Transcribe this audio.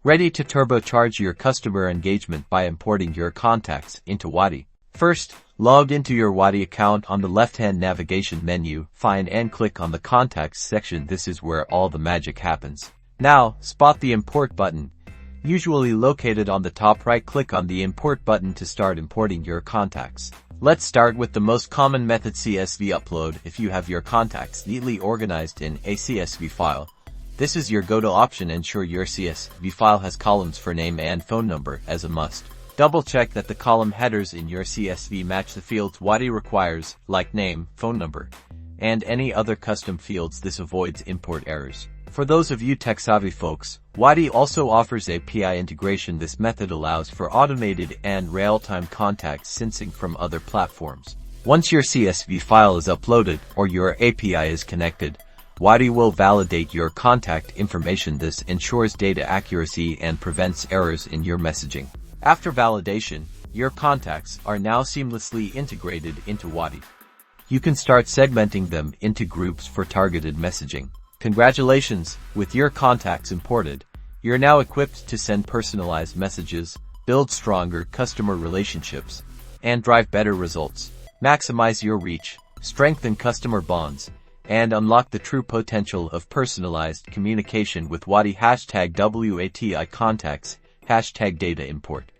Ready to turbocharge your customer engagement by importing your contacts into Wati. First, log into your Wati account on the left-hand navigation menu, find and click on the Contacts section. This is where all the magic happens. Now, spot the Import button. Usually located on the top right, click on the Import button to start importing your contacts. Let's start with the most common method, CSV Upload. If you have your contacts neatly organized in a CSV file, this is your go-to option. Ensure your CSV file has columns for name and phone number as a must. Double-check that the column headers in your CSV match the fields Wati requires, like name, phone number, and any other custom fields. This avoids import errors. For those of you tech-savvy folks, Wati also offers API integration. This method allows for automated and real-time contact syncing from other platforms. Once your CSV file is uploaded or your API is connected, Wati will validate your contact information. This ensures data accuracy and prevents errors in your messaging. After validation, your contacts are now seamlessly integrated into Wati. You can start segmenting them into groups for targeted messaging. Congratulations! With your contacts imported, you're now equipped to send personalized messages, build stronger customer relationships, and drive better results. Maximize your reach, strengthen customer bonds, and unlock the true potential of personalized communication with Wati. #WATI contacts, #data import.